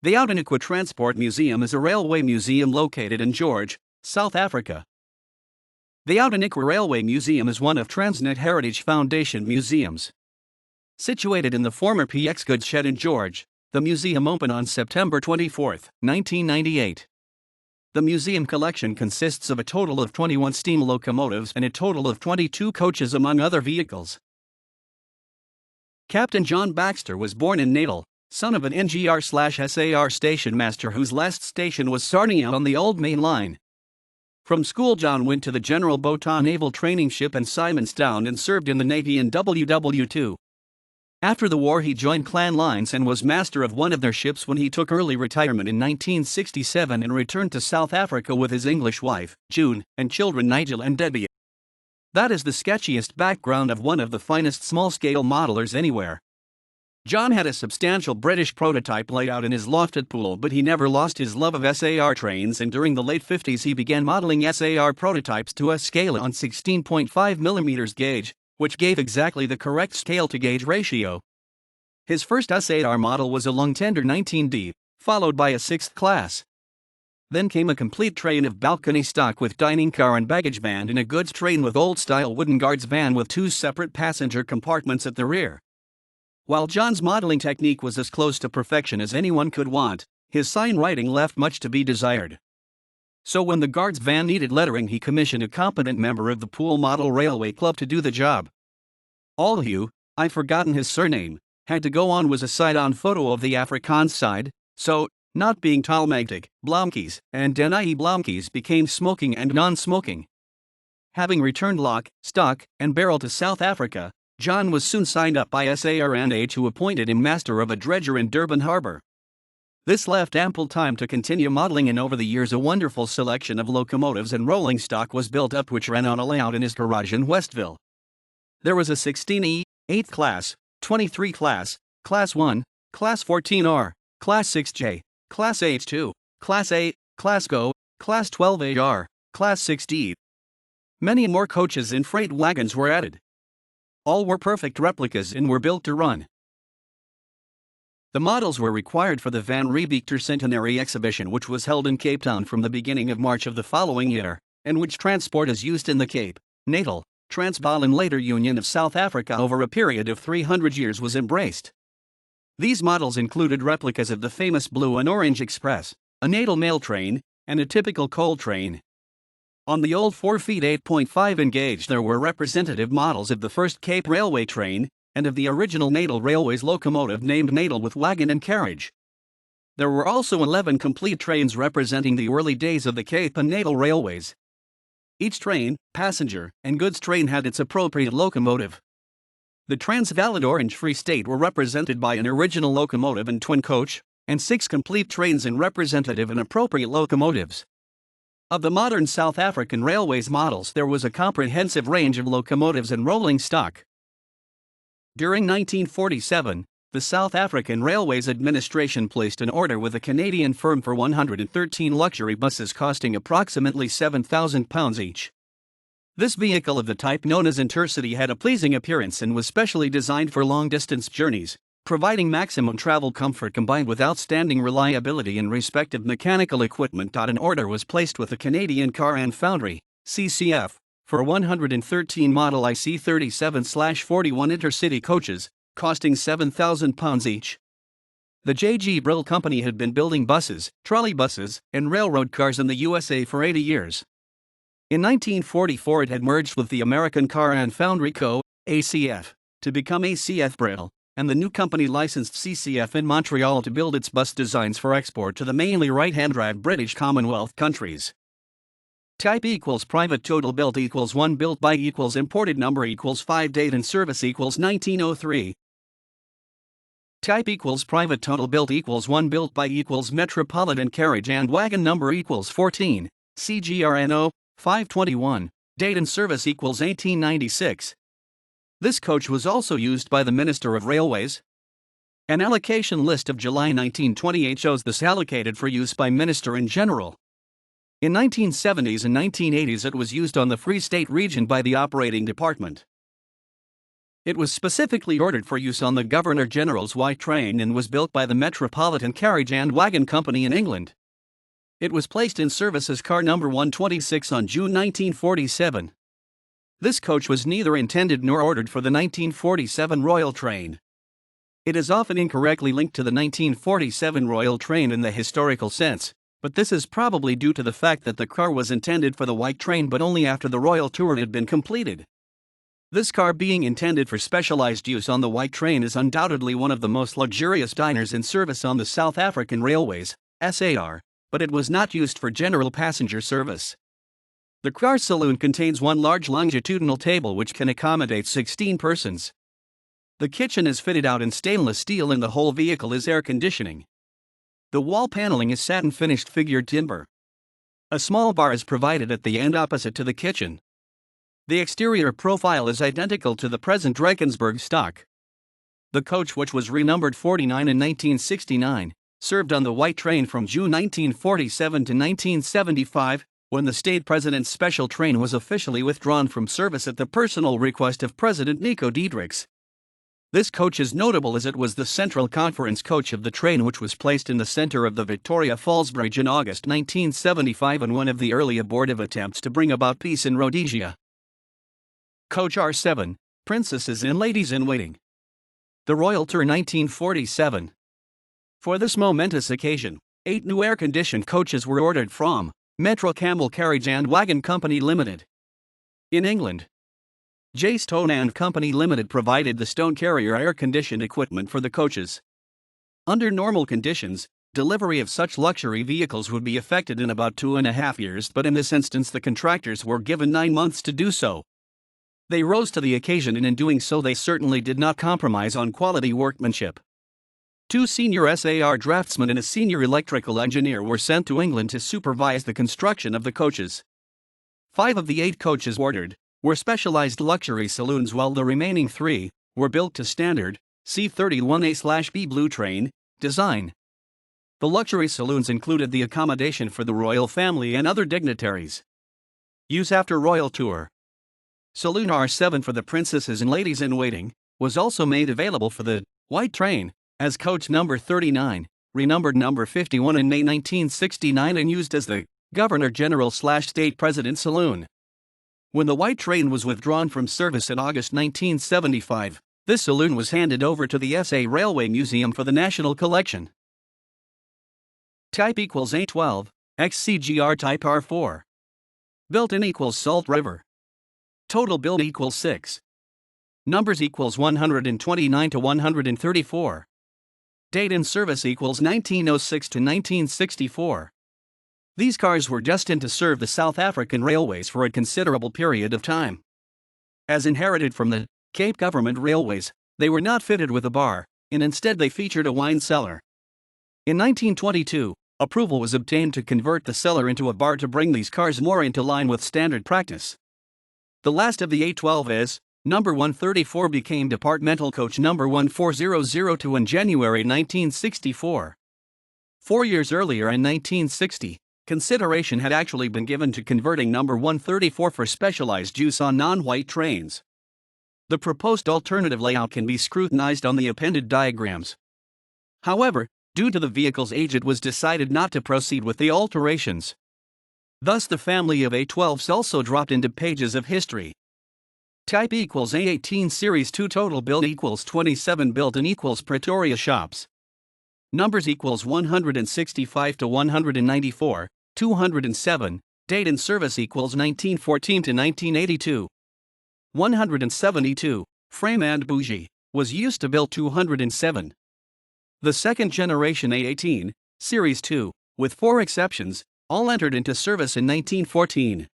The Outeniqua Transport Museum is a railway museum located in George, South Africa. The Outeniqua Railway Museum is one of Transnet Heritage Foundation museums. Situated in the former PX goods shed in George, the museum opened on September 24, 1998. The museum collection consists of a total of 21 steam locomotives and a total of 22 coaches among other vehicles. Captain John Baxter was born in Natal, son of an NGR/SAR station master whose last station was Sarnia on the old main line. From school John went to the General Botan Naval Training Ship in Simonstown and served in the Navy in WW2. After the war he joined Clan Lines and was master of one of their ships when he took early retirement in 1967 and returned to South Africa with his English wife, June, and children Nigel and Debbie. That is the sketchiest background of one of the finest small-scale modelers anywhere. John had a substantial British prototype laid out in his lofted pool, but he never lost his love of SAR trains, and during the late 50s he began modeling SAR prototypes to a scale on 16.5 mm gauge, which gave exactly the correct scale-to-gauge ratio. His first SAR model was a Longtender 19D, followed by a 6th class. Then came a complete train of balcony stock with dining car and baggage van, and a goods train with old-style wooden guards van with 2 separate passenger compartments at the rear. While John's modeling technique was as close to perfection as anyone could want, his sign writing left much to be desired. So when the guards van needed lettering, he commissioned a competent member of the Pool Model Railway Club to do the job. Allhugh, I've forgotten his surname, had to go on was a side-on photo of the Afrikaans side, so, not being taalmagtig, Blomkies, and Denai Blomkies became smoking and non-smoking. Having returned lock, stock, and barrel to South Africa, John was soon signed up by SARNH, who appointed him master of a dredger in Durban Harbour. This left ample time to continue modeling, and over the years a wonderful selection of locomotives and rolling stock was built up, which ran on a layout in his garage in Westville. There was a 16E, 8th class, 23 class, Class 1, Class 14R, Class 6J, Class H2, Class 8, Class GO, Class 12AR, Class 6D. Many more coaches and freight wagons were added. All were perfect replicas and were built to run. The models were required for the Van Riebeeckter Centenary exhibition, which was held in Cape Town from the beginning of March of the following year, and which transport is used in the Cape, Natal, Transvaal and later Union of South Africa over a period of 300 years was embraced. These models included replicas of the famous Blue and Orange Express, a Natal mail train, and a typical coal train. On the old 4 feet 8.5 in gauge there were representative models of the first Cape Railway train, and of the original Natal Railways locomotive named Natal with wagon and carriage. There were also 11 complete trains representing the early days of the Cape and Natal Railways. Each train, passenger, and goods train had its appropriate locomotive. The Transvaal and Orange Free State were represented by an original locomotive and twin coach, and 6 complete trains and representative and appropriate locomotives. Of the modern South African Railways models, there was a comprehensive range of locomotives and rolling stock. During 1947, the South African Railways Administration placed an order with a Canadian firm for 113 luxury buses costing approximately £7,000 each. This vehicle of the type known as Intercity had a pleasing appearance and was specially designed for long-distance journeys, providing maximum travel comfort combined with outstanding reliability and respective mechanical equipment. An order was placed with the Canadian Car and Foundry, CCF, for 113 Model IC37/41 Intercity coaches, costing £7,000 each. The J.G. Brill Company had been building buses, trolleybuses, and railroad cars in the USA for 80 years. In 1944 it had merged with the American Car and Foundry Co., ACF, to become ACF Brill, and the new company licensed CCF in Montreal to build its bus designs for export to the mainly right-hand drive British Commonwealth countries. Type equals private, total built equals 1, built by equals imported number equals 5, date and service equals 1903. Type equals private, total built equals 1, built by equals metropolitan carriage and wagon number equals 14, CGRNO 521, date and service equals 1896. This coach was also used by the Minister of Railways. An allocation list of July 1928 shows this allocated for use by Minister in general. In 1970s and 1980s it was used on the Free State region by the operating department. It was specifically ordered for use on the Governor-General's White Train and was built by the Metropolitan Carriage and Wagon Company in England. It was placed in service as car number 126 on June 1947. This coach was neither intended nor ordered for the 1947 Royal Train. It is often incorrectly linked to the 1947 Royal Train in the historical sense, but this is probably due to the fact that the car was intended for the White Train but only after the Royal Tour had been completed. This car being intended for specialized use on the White Train is undoubtedly one of the most luxurious diners in service on the South African Railways, SAR, but it was not used for general passenger service. The car's saloon contains one large longitudinal table which can accommodate 16 persons. The kitchen is fitted out in stainless steel and the whole vehicle is air conditioning. The wall paneling is satin-finished figured timber. A small bar is provided at the end opposite to the kitchen. The exterior profile is identical to the present Drakensberg stock. The coach, which was renumbered 49 in 1969, served on the White Train from June 1947 to 1975, when the state president's special train was officially withdrawn from service at the personal request of President Nico Diedrichs. This coach is notable as it was the central conference coach of the train, which was placed in the center of the Victoria Falls Bridge in August 1975 in one of the early abortive attempts to bring about peace in Rhodesia. Coach R7, Princesses and Ladies in Waiting. The Royal Tour 1947. For this momentous occasion, 8 new air-conditioned coaches were ordered from Metro Campbell Carriage and Wagon Company Limited. In England, J. Stone and Company Limited provided the Stone Carrier air-conditioned equipment for the coaches. Under normal conditions, delivery of such luxury vehicles would be effected in about 2.5 years, but in this instance the contractors were given 9 months to do so. They rose to the occasion, and in doing so they certainly did not compromise on quality workmanship. 2 senior SAR draftsmen and a senior electrical engineer were sent to England to supervise the construction of the coaches. 5 of the 8 coaches ordered were specialized luxury saloons, while the remaining 3 were built to standard C31A/B Blue Train design. The luxury saloons included the accommodation for the royal family and other dignitaries. Use after Royal Tour. Saloon R7 for the Princesses and Ladies in Waiting was also made available for the White Train as coach number 39, renumbered number 51 in May 1969 and used as the Governor-General/State President Saloon. When the White Train was withdrawn from service in August 1975, this saloon was handed over to the SA Railway Museum for the National Collection. Type equals A12, XCGR Type R4. Built-in equals Salt River. Total build equals 6. Numbers equals 129 to 134. Date in service equals 1906 to 1964. These cars were destined to serve the South African Railways for a considerable period of time. As inherited from the Cape Government Railways, they were not fitted with a bar, and instead they featured a wine cellar. In 1922, approval was obtained to convert the cellar into a bar to bring these cars more into line with standard practice. The last of the A12 is number 134 became departmental coach number 14002 in January 1964. 4 years earlier, in 1960, consideration had actually been given to converting number 134 for specialized use on non-white trains. The proposed alternative layout can be scrutinized on the appended diagrams. However, due to the vehicle's age, it was decided not to proceed with the alterations. Thus the family of A12s also dropped into pages of history. Type equals A18 Series 2. Total build equals 27. Built-in equals Pretoria shops. Numbers equals 165 to 194, 207. Date in service equals 1914 to 1982. 172. Frame and bougie was used to build 207. The second generation A18 Series 2, with 4 exceptions, all entered into service in 1914.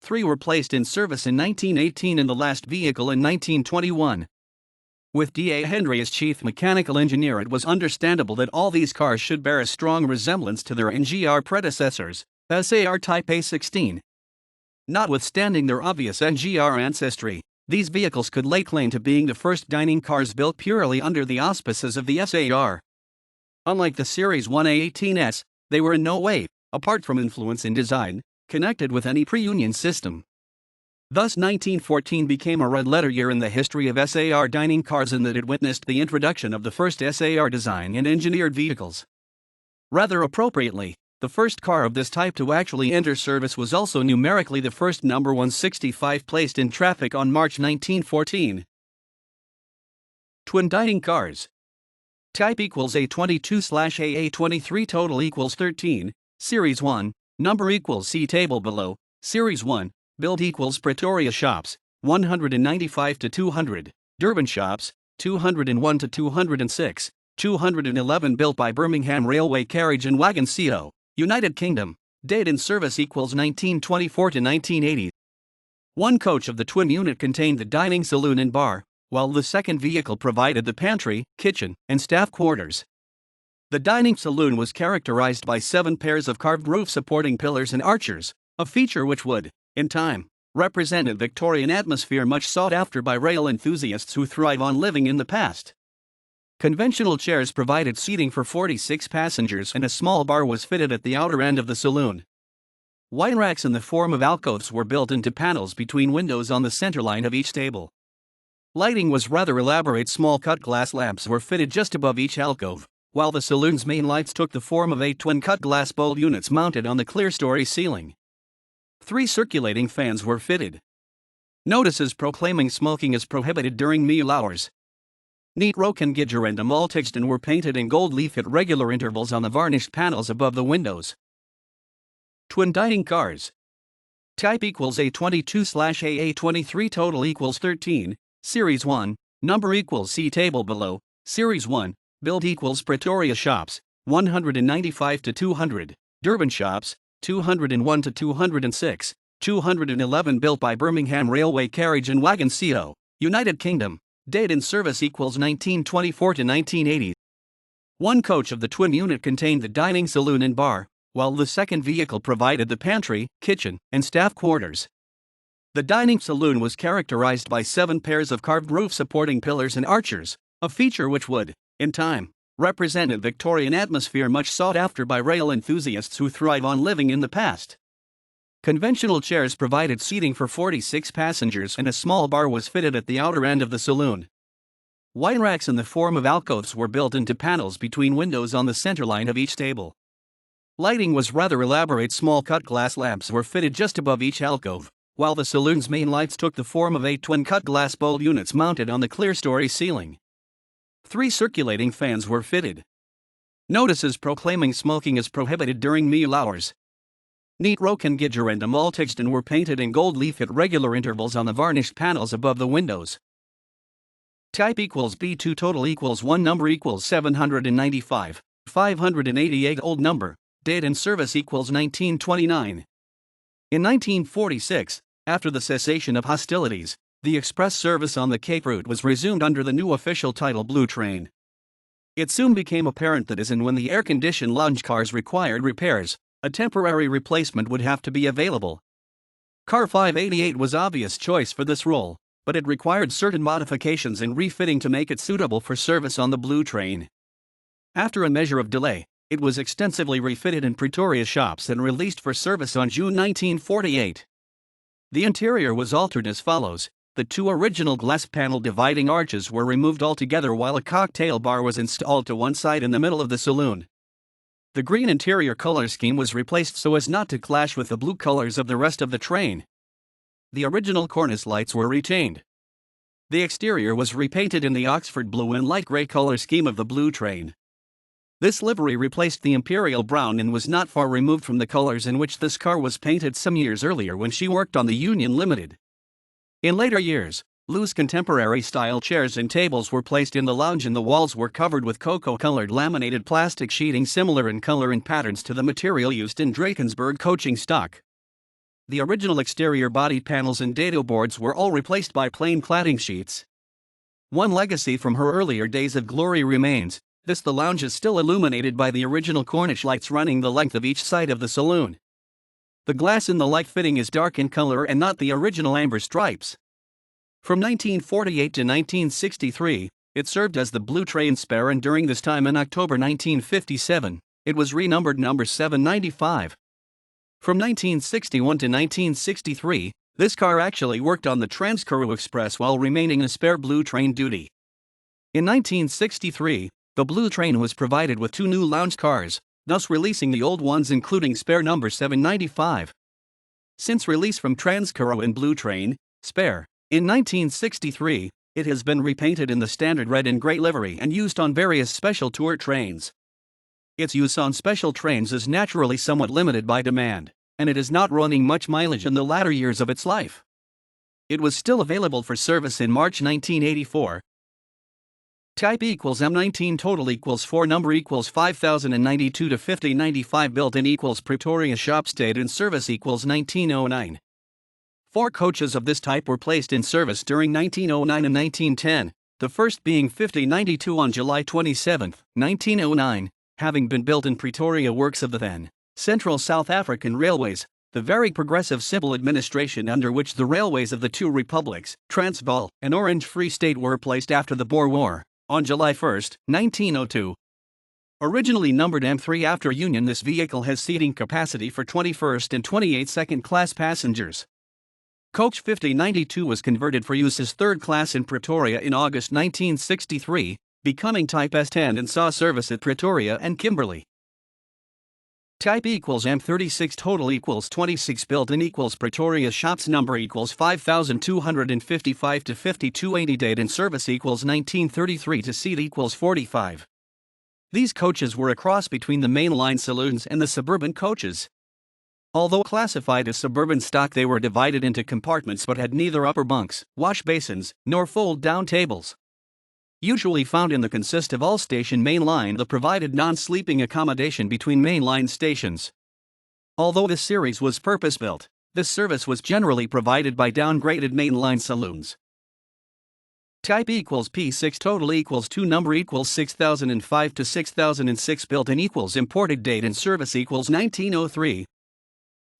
3 were placed in service in 1918 and the last vehicle in 1921. With D.A. Henry as chief mechanical engineer, it was understandable that all these cars should bear a strong resemblance to their NGR predecessors, SAR Type A16. Notwithstanding their obvious NGR ancestry, these vehicles could lay claim to being the first dining cars built purely under the auspices of the SAR. Unlike the Series 1A18s, they were in no way, apart from influence in design, connected with any pre-Union system. Thus 1914 became a red-letter year in the history of SAR dining cars in that it witnessed the introduction of the first SAR design and engineered vehicles. Rather appropriately, the first car of this type to actually enter service was also numerically the first number 165 placed in traffic on March 1914. Twin dining cars. Type equals A22/AA23, total equals 13, Series 1, number equals see table below, Series 1, build equals Pretoria shops, 195 to 200, Durban shops, 201 to 206, 211 built by Birmingham Railway Carriage and Wagon Co., United Kingdom, date in service equals 1924 to 1980. One coach of the twin unit contained the dining saloon and bar, while the second vehicle provided the pantry, kitchen, and staff quarters. The dining saloon was characterized by 7 pairs of carved roof-supporting pillars and archers, a feature which would, in time, represent a Victorian atmosphere much sought after by rail enthusiasts who thrive on living in the past. Conventional chairs provided seating for 46 passengers and a small bar was fitted at the outer end of the saloon. Wine racks in the form of alcoves were built into panels between windows on the centerline of each table. Lighting was rather elaborate. Small cut glass lamps were fitted just above each alcove, while the saloon's main lights took the form of 8 twin cut glass bowl units mounted on the clear-story ceiling. 3 circulating fans were fitted. Notices proclaiming smoking is prohibited during meal hours. Neat Rokengidger and Amaltexton were painted in gold leaf at regular intervals on the varnished panels above the windows. Twin dining cars. Type equals A22/AA23, total equals 13, Series 1, number equals see table below, Series 1, build equals Pretoria shops, 195 to 200, Durban shops, 201 to 206, 211 built by Birmingham Railway Carriage and Wagon Co., United Kingdom, date in service equals 1924 to 1980. One coach of the twin unit contained the dining saloon and bar, while the second vehicle provided the pantry, kitchen, and staff quarters. The dining saloon was characterized by 7 pairs of carved roof-supporting pillars and archers, a feature which would, in time, represent a Victorian atmosphere much sought after by rail enthusiasts who thrive on living in the past. Conventional chairs provided seating for 46 passengers and a small bar was fitted at the outer end of the saloon. Wine racks in the form of alcoves were built into panels between windows on the centerline of each table. Lighting was rather elaborate. Small cut glass lamps were fitted just above each alcove, while the saloon's main lights took the form of 8 twin cut glass bowl units mounted on the clear-story ceiling. 3 circulating fans were fitted. Notices proclaiming smoking is prohibited during meal hours. Neat Rokengidger and Amaltexton were painted in gold leaf at regular intervals on the varnished panels above the windows. Type equals B2, total equals 1, number equals 795, 588 old number, date in service equals 1929. In 1946, after the cessation of hostilities, the express service on the Cape route was resumed under the new official title Blue Train. It soon became apparent that as and when the air-conditioned lounge cars required repairs, a temporary replacement would have to be available. Car 588 was obvious choice for this role, but it required certain modifications and refitting to make it suitable for service on the Blue Train. After a measure of delay, it was extensively refitted in Pretoria shops and released for service on June 1948. The interior was altered as follows. The 2 original glass panel dividing arches were removed altogether while a cocktail bar was installed to one side in the middle of the saloon. The green interior color scheme was replaced so as not to clash with the blue colors of the rest of the train. The original cornice lights were retained. The exterior was repainted in the Oxford blue and light gray color scheme of the Blue Train. This livery replaced the imperial brown and was not far removed from the colors in which this car was painted some years earlier when she worked on the Union Limited. In later years, loose contemporary-style chairs and tables were placed in the lounge and the walls were covered with cocoa-colored laminated plastic sheeting similar in color and patterns to the material used in Drakensberg coaching stock. The original exterior body panels and dado boards were all replaced by plain cladding sheets. One legacy from her earlier days of glory remains. The lounge is still illuminated by the original Cornish lights running the length of each side of the saloon. The glass in the light fitting is dark in color and not the original amber stripes. From 1948 to 1963, it served as the Blue Train spare, and during this time in October 1957, it was renumbered number 795. From 1961 to 1963, This car actually worked on the Trans-Kuru Express while remaining a spare blue train duty. In 1963, the blue train was provided with 2 new lounge cars, thus releasing the old ones including spare number 795. Since release from Trans-Kuru and Blue Train, spare, in 1963, it has been repainted in the standard red and grey livery and used on various special tour trains. Its use on special trains is naturally somewhat limited by demand, and it is not running much mileage in the latter years of its life. It was still available for service in March 1984. Type equals M19, total equals 4, number equals 5092 to 5095, built-in equals Pretoria, shop stayed in service equals 1909. 4 coaches of this type were placed in service during 1909 and 1910, the first being 5092 on July 27, 1909, having been built in Pretoria works of the then Central South African Railways, the very progressive simple administration under which the railways of the 2 republics, Transvaal and Orange Free State, were placed after the Boer War, on July 1, 1902. Originally numbered M3 after Union, this vehicle has seating capacity for 21st and 28th second-class passengers. Coach 5092 was converted for use as third class in Pretoria in August 1963, becoming Type S10 and saw service at Pretoria and Kimberley. Type equals M36, total equals 26, built-in equals Pretoria, shops number equals 5255 to 5280, date in service equals 1933 to seat equals 45. These coaches were a cross between the mainline saloons and the suburban coaches. Although classified as suburban stock, they were divided into compartments but had neither upper bunks, wash basins, nor fold-down tables. Usually found in the consist of all station mainline, the provided non-sleeping accommodation between mainline stations. Although this series was purpose-built, this service was generally provided by downgraded mainline saloons. Type equals P6, total equals 2, number equals 6005 to 6006, built-in equals imported, date in service equals 1903.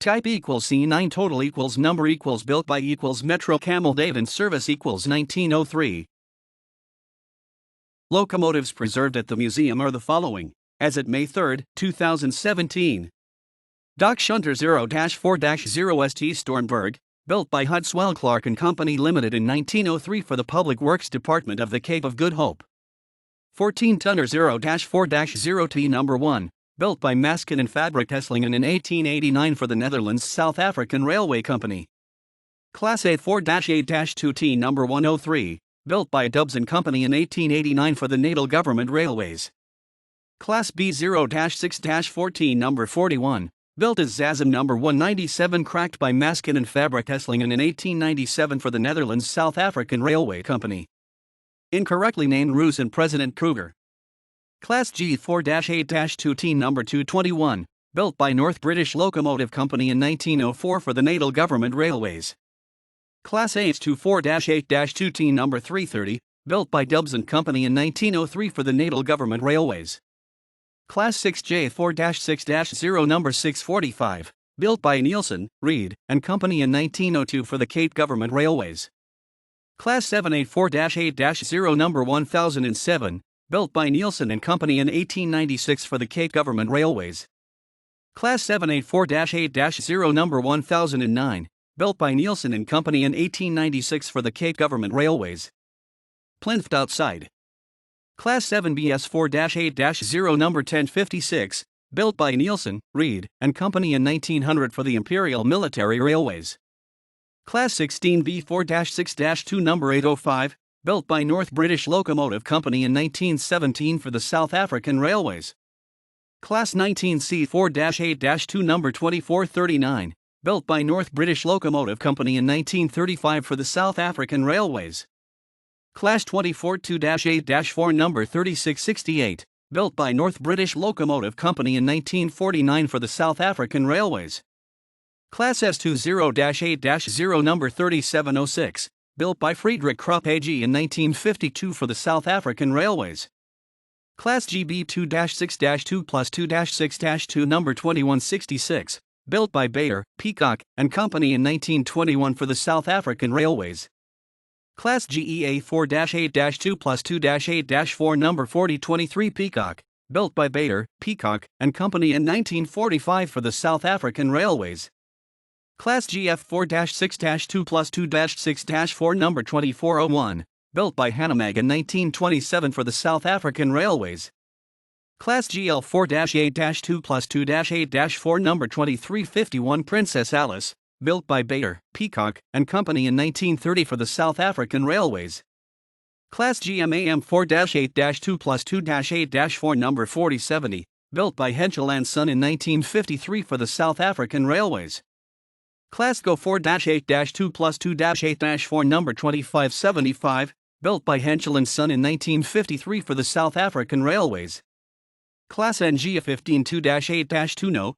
Type equals C9, total equals number equals built by equals Metro Camel, date in service equals 1903. Locomotives preserved at the museum are the following, as at May 3, 2017. Dock Shunter 0-4-0 ST Stormberg, built by Hudswell Clark and Company Limited in 1903 for the Public Works Department of the Cape of Good Hope. 14-tonner 0-4-0 T number 1, built by Maskin and Fabric Esslingen in 1889 for the Netherlands South African Railway Company. Class A 4-8-2 T number 103, built by Dubs and Company in 1889 for the Natal Government Railways. Class B 0-6-14 number 41, built as Zazim number 197, cracked by Maskin and Fabric Esslingen in 1897 for the Netherlands South African Railway Company. Incorrectly named Roos and President Kruger. Class G 4-8-2 T number 221, built by North British Locomotive Company in 1904 for the Natal Government Railways. Class A 24-8-2 T number 330, built by Dubs and Company in 1903 for the Natal Government Railways. Class 6J 4-6-0 number 645, built by Nielsen, Reed and Company in 1902 for the Cape Government Railways. Class 784-8-0 number 1007, built by Nielsen and Company in 1896 for the Cape Government Railways. Class 784-8-0 number 1009, built by Nielsen and Company in 1896 for the Cape Government Railways. Plinth outside. Class 7BS 4-8-0 number 1056, built by Nielsen, Reed and Company in 1900 for the Imperial Military Railways. Class 16B 4-6-2 number 805, built by North British Locomotive Company in 1917 for the South African Railways. Class 19C 4-8-2 number 2439, built by North British Locomotive Company in 1935 for the South African Railways. Class 24 2-8-4 number 3668, built by North British Locomotive Company in 1949 for the South African Railways. Class S20 8-0 number 3706, built by Friedrich Krupp AG in 1952 for the South African Railways. Class GB 2-6-2 plus 2-6-2 number 2166, built by Bayer, Peacock and Company in 1921 for the South African Railways. Class GEA 4-8-2 plus 2-8-4 number 4023 Peacock, built by Bayer, Peacock and Company in 1945 for the South African Railways. Class GF 4-6-2 plus 2-6-4 number 2401, built by Hanamag in 1927 for the South African Railways. Class GL 4-8-2 plus 2-8-4 number 2351 Princess Alice, built by Bader, Peacock and Company in 1930 for the South African Railways. Class GMAM 4-8-2 plus 2-8-4 number 4070, built by Henschel and Son in 1953 for the South African Railways. Class GO 4-8-2 plus 2-8-4 number 2575, built by Henschel and Son in 1953 for the South African Railways. Class NG 15-2-8-2 No.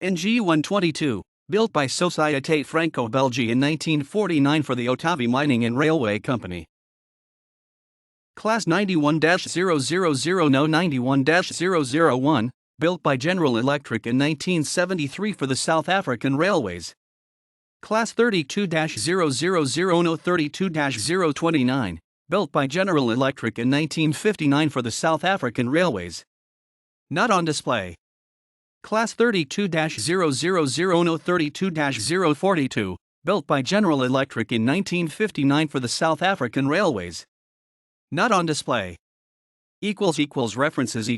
NG 122, built by Société Franco-Belge in 1949 for the Otavi Mining and Railway Company. Class 91-000 No. 91-001, built by General Electric in 1973 for the South African Railways. Class 32-000 No. 32-029, built by General Electric in 1959 for the South African Railways. Not on display. Class 32-000 No. 32-042, built by General Electric in 1959 for the South African Railways. Not on display. References